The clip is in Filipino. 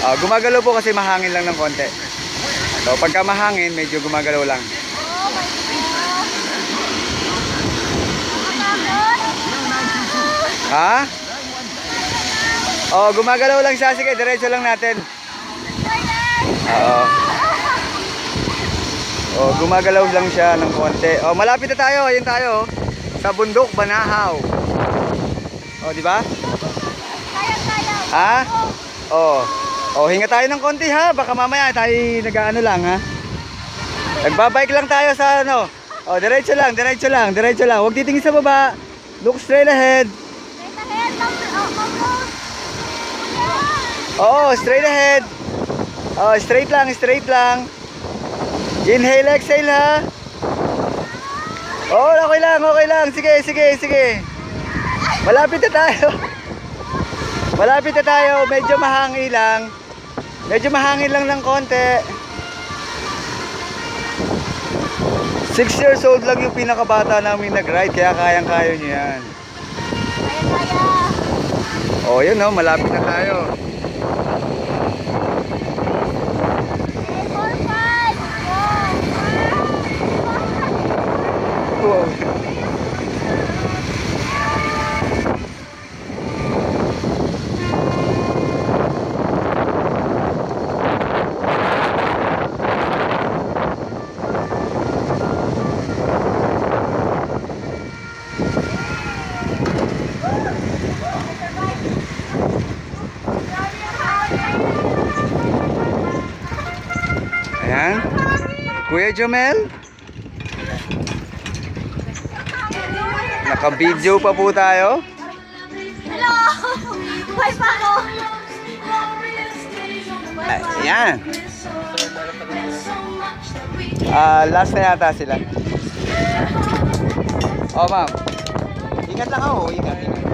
Gumagalaw po kasi mahangin lang ng konti. So pagka mahangin, medyo gumagalaw lang. Ha? Gumagalaw lang siya. Sige, diretso lang natin. Gumagalaw lang siya ng konti. Malapit na tayo. Ayun tayo. Sa bundok, Banahaw. Di ba? Ha? Hinga tayo ng konti ha. Baka mamaya tayo nag-ano lang ha. Nagbabike lang tayo sa ano. Diretso lang, diretso lang, diretso lang. Huwag titingin sa baba. Look straight ahead. Straight ahead. Straight lang, straight lang. Inhale, exhale ha. Okay lang, okay lang. Sige, sige, sige. Malapit na tayo. Malapit na tayo. Medyo mahangin lang. Medyo mahangin lang ng konti. 6 years old lang yung pinakabata namin nag-ride. Kaya kayang-kaya nyo yan. Yun malapit na tayo. Ayan. Kuya Jomel. Naka-video pa po tayo. Hello! Buhay pa ako! Ayan. Last na yata sila. Ma'am. Ingat lang ako. Ingat, ingat.